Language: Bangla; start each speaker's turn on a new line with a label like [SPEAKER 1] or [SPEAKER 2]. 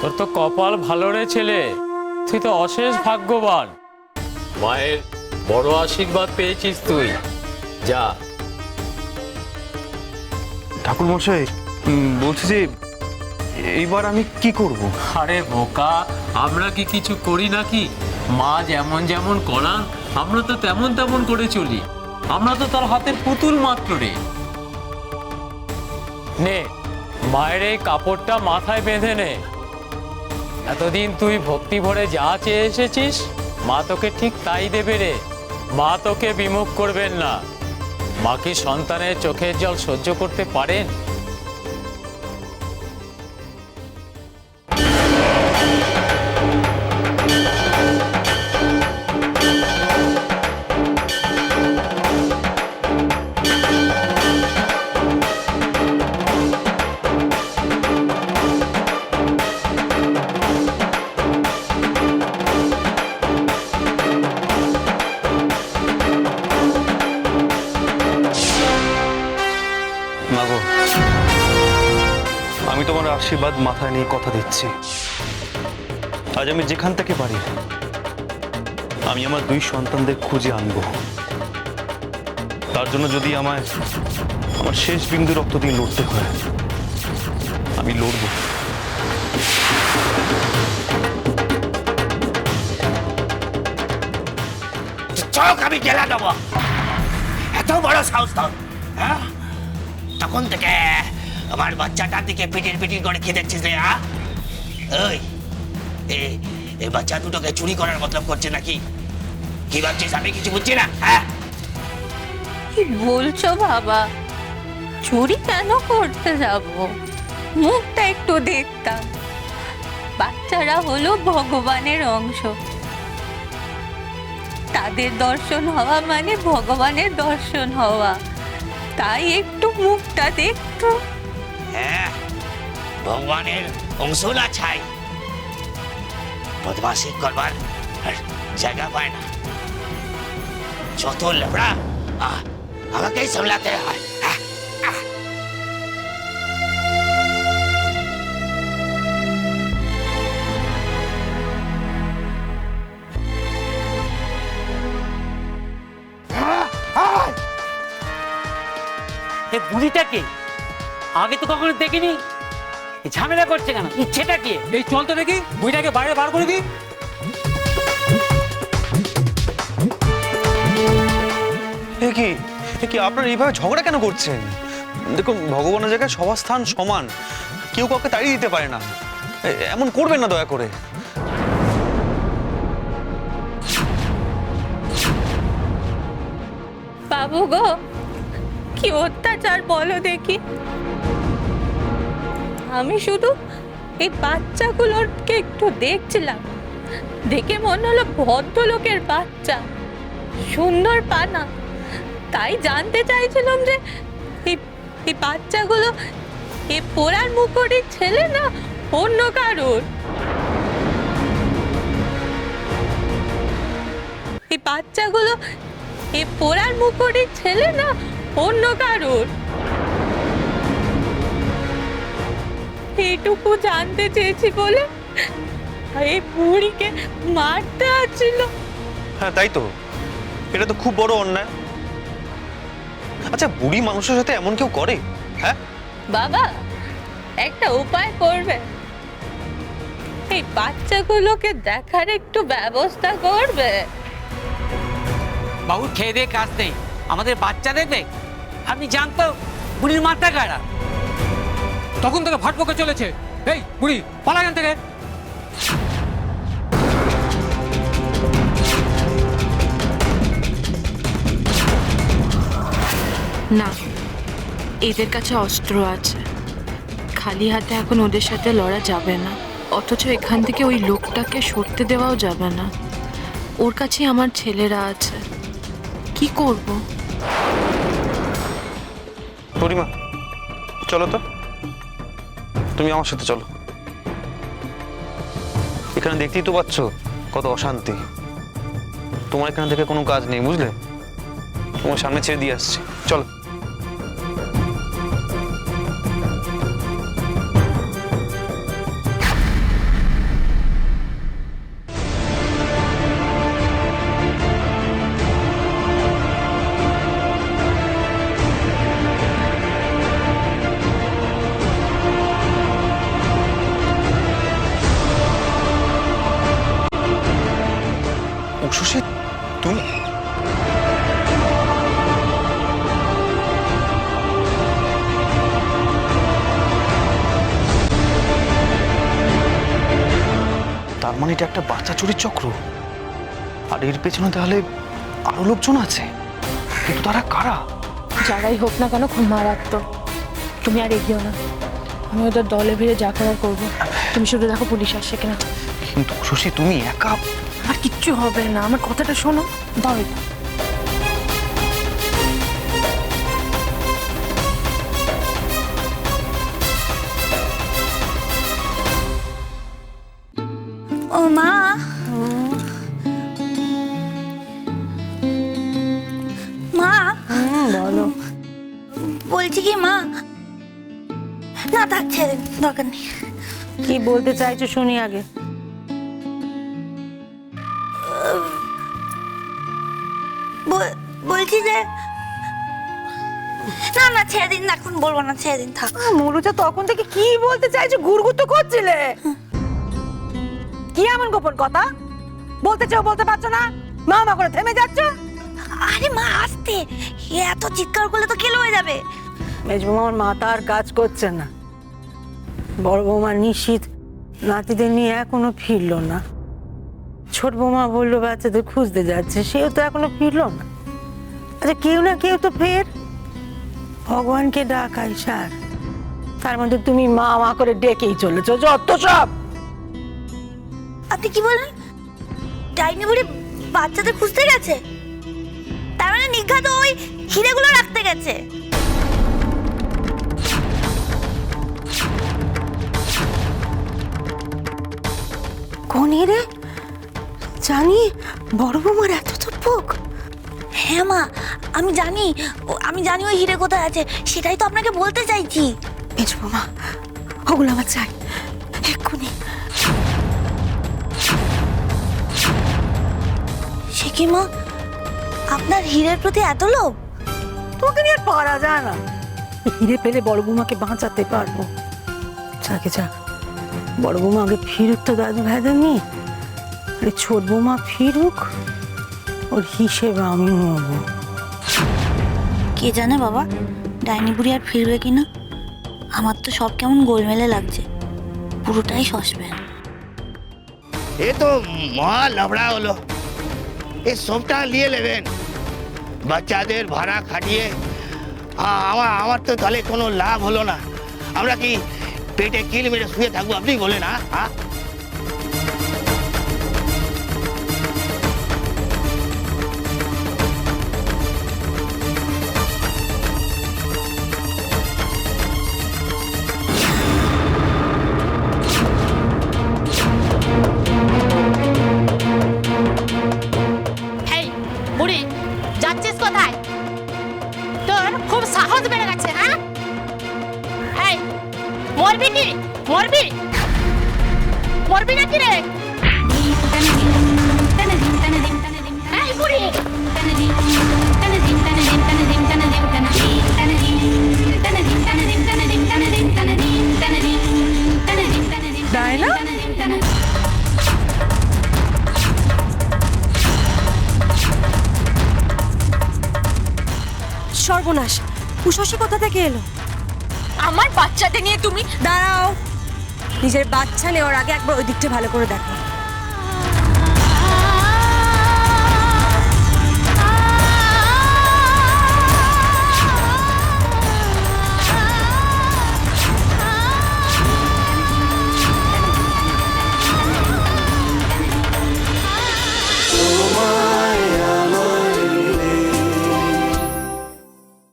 [SPEAKER 1] তোর তো কপাল ভালো রে ছেলে, তুই তো অশেষ ভাগ্যবান। মায়ের বড় আশীর্বাদ পেয়েছিস তুই। যা।
[SPEAKER 2] ঠাকুর মশাই, বলছি যে এইবার আমি কি করব?
[SPEAKER 1] আরে বোকা, আমরা কি কিছু করি নাকি? মা যেমন যেমন করান আমরা তো তেমন তেমন করে চলি। আমরা তো তার হাতের পুতুল মাত্র রে। নে, মায়ের এই কাপড়টা মাথায় বেঁধে নে। এতদিন তুই ভক্তি ভরে যা চেয়ে এসেছিস, মা তোকে ঠিক তাই দেবে রে। মা তোকে বিমুখ করবেন না। মা কি সন্তানের চোখের জল সহ্য করতে পারেন?
[SPEAKER 2] মাগো, আমি তোমার আশীর্বাদ মাথায় নিয়ে কথা দিচ্ছি, আজ আমি যেখান থেকে পারি আমি আমার 2 সন্তানদের খুঁজে আনবো। তার জন্য যদি আমায় আমার শেষ বিন্দু রক্ত দিয়ে লড়তে হয়, আমি লড়বো।
[SPEAKER 3] চোখ আমি গেলা দেবো। এত বড় সাহস তোর, হ্যাঁ? তখন থেকে আমার বাচ্চাটার দিকে পিটির পিটির করে খেয়ে দেখছিস রে, হ্যাঁ? ওই এই বাচ্চা দুটোকে চুরি করার মতলব করছে নাকি? কি ভাবছিস আমি কিছু বুঝছি না, হ্যাঁ?
[SPEAKER 4] কি বলছো বাবা? চুরি কেন করতে যাব? মুখটা একটু দেখতাম। বাচ্চারা হলো ভগবানের অংশ, তাদের দর্শন হওয়া মানে ভগবানের দর্শন হওয়া। তাই একটু মুখটা দেখতো।
[SPEAKER 3] হ্যাঁ, ভগবানের অংশ না ছাই, বদমাশি করবার আর জায়গা পায় না। যত লেবড়া আমাকেই সামলাতে হয়।
[SPEAKER 5] এই বুড়িটাকে আগে তো কখনো দেখিনি, ঝামেলা করছে কেন? ইচ্ছেটা কি?
[SPEAKER 1] এই চল তো দেখি, বুড়িটাকে বাইরে বার করে দিই।
[SPEAKER 2] এ কি আপনারা এইভাবে ঝগড়া কেন করছেন? দেখুন, ভগবানের জায়গায় সবার স্থান সমান, কেউ কাউকে তাড়িয়ে দিতে পারে না। এমন করবেন না দয়া করে।
[SPEAKER 4] বাবু গো, কি অত্যাচার বলো দেখি। আমি শুধু এই বাচ্চাগুলোকে একটু দেখছিলাম, দেখে মনে হলো ভদ্রলোকের বাচ্চা, সুন্দর পানা। তাই জানতে চাইছিলাম যে এই বাচ্চাগুলো এই পোড়ার মুখোটির ছেলে না অন্য কারোর। এই বাচ্চাগুলো এই পোড়ার মুখোটির ছেলে না অন্য কারোর। এইটুকু জানতে চেয়েছি বলে এই বুড়িকে মারতে আসছিল।
[SPEAKER 2] হ্যাঁ তাই তো, এটা তো খুব বড় অন্যায়। আচ্ছা, বুড়ি মানুষের সাথে এমন কেউ করে? হ্যাঁ
[SPEAKER 4] বাবা, একটা উপায় করবে, এই বাচ্চাগুলোকে দেখার একটু ব্যবস্থা করবে।
[SPEAKER 5] বাবু খেয়ে দিয়ে কাজ নেই, আমাদের বাচ্চা দেখবে? আপনি জানতো বুড়ির মাথা কারা?
[SPEAKER 1] তখন থেকে ভাট বকে চলেছে। এই বুড়ি, পালা এখান থেকে।
[SPEAKER 6] না, এদের কাছে অস্ত্র আছে, খালি হাতে এখন ওদের সাথে লড়া যাবে না। অথচ এখান থেকে ওই লোকটাকে সরতে দেওয়াও যাবে না। ওর কাছে আমার ছেলেরা আছে, কি করব?
[SPEAKER 2] পরিমা, চলো তো, তুমি আমার সাথে চলো। এখানে দেখতেই তো পাচ্ছ কত অশান্তি। তোমার এখানে থেকে কোনো কাজ নেই, বুঝলে? তোমার সামনে ছেড়ে দিয়ে আসছি, চলো। উষসী, তুমি তার মানে এটা একটা বাচ্চা চুরির চক্র, আর এর পেছনে তাহলে আরো লোকজন আছে, কিন্তু তারা কারা?
[SPEAKER 6] যারাই হোক না কেন খুব মারাত্মক। তুমি আর এগিয়েও না, আমি ওদের দলে ভিড়ে যা করার করবো। তুমি শুধু দেখো পুলিশ আসছে কিনা।
[SPEAKER 2] কিন্তু উষসী, তুমি একা।
[SPEAKER 6] আর কিচ্ছু হবে না, আমার কথাটা শোনো। দাও এটা।
[SPEAKER 4] ও মা, মা
[SPEAKER 6] বলো।
[SPEAKER 4] বলছি কি মা, না থাক ছেড়ে দিন, দরকার নেই।
[SPEAKER 5] কি বলতে চাইছো শুনি আগে।
[SPEAKER 4] বলছি যে না না ছেড়ে দিন, এখন বলবো না, ছেড়ে দিন থাক।
[SPEAKER 7] মুলুচা তখন থেকে কি বলতে চাইছো? ঘুরঘুর তো করছিলে। কি এমন গোপন কথা বলতে চাও, বলতে পারছো না? মা মা করে থেমে যাচ্ছ।
[SPEAKER 4] আরে মা আসতে, এত চিৎকার করলে তো কেলো হয়ে যাবে।
[SPEAKER 7] মেজ বৌমার মাথা আর কাজ করছে না। বড় বৌমা নিশীথ নাতিদের নিয়ে এখনো ফিরলো না। ছোট বৌমা বললো বাচ্চাদের খুঁজতে যাচ্ছে, সেও তো এখনো ফিরলো না। আচ্ছা কেউ না কেউ তো ফের। ভগবানকে ডাকাই সার, তার মধ্যে তুমি মা মা করে ডেকেই চলেছো, যত সব।
[SPEAKER 4] আপনি কি বলেন? ডাইনি বুড়ি বাচ্চাদের খুঁজতে গেছে? তার মানে নিঘাত ওই হিরেগুলো রাখতে গেছে।
[SPEAKER 7] কোন হিরে? জানি বড় বৌমার এত চুপক।
[SPEAKER 4] হ্যাঁ মা, আমি জানি ওই হিরে কোথায় আছে, সেটাই তো আপনাকে বলতে চাইছি।
[SPEAKER 7] মেজ বৌমা, ওগুলো আমার চাই এক্ষুনি।
[SPEAKER 4] সে কি মা, আপনার হীরের প্রতি এত লোভ?
[SPEAKER 7] তোকে নিয়ে আর পারা যায় না। হিরে পেলে বড় বৌমাকে বাঁচাতে পারবো। যাকে যাক, বড় বৌমা আগে ফিরুক তো দাদু ভাইদের নিয়ে, আরে ছোট বৌমা ফিরুক, ওর হিসেব আমি নেব।
[SPEAKER 4] কে জানে বাবা, ডাইনি বুড়ি আর ফিরবে কিনা। আমার তো সব কেমন গোলমেলে লাগছে, পুরোটাই সসপ্যান।
[SPEAKER 3] এ তো মহা লবড়া হলো। এই সবটা নিয়ে নেবেন, বাচ্চাদের ভাড়া খাটিয়ে। আমার তো তাহলে কোনো লাভ হলো না। আমরা কি পেটে কিল মেরে শুয়ে থাকবো? আপনি বলেন। হ্যাঁ,
[SPEAKER 8] এই বুড়ি, যাচ্ছিস কোথায়? তোর খুব সাহস বেড়ে গেছে। হ্যাঁ, এই মরবি কি? মরবি নাকি রে? এই বুড়ি,
[SPEAKER 7] ডায়না, সর্বনাশ, উষসী কোথা থেকে এলো?
[SPEAKER 8] আমার বাচ্চাদের নিয়ে তুমি
[SPEAKER 7] দাঁড়াও, নিজের বাচ্চা নেওয়ার আগে একবার ওই দিকটা ভালো করে দেখো।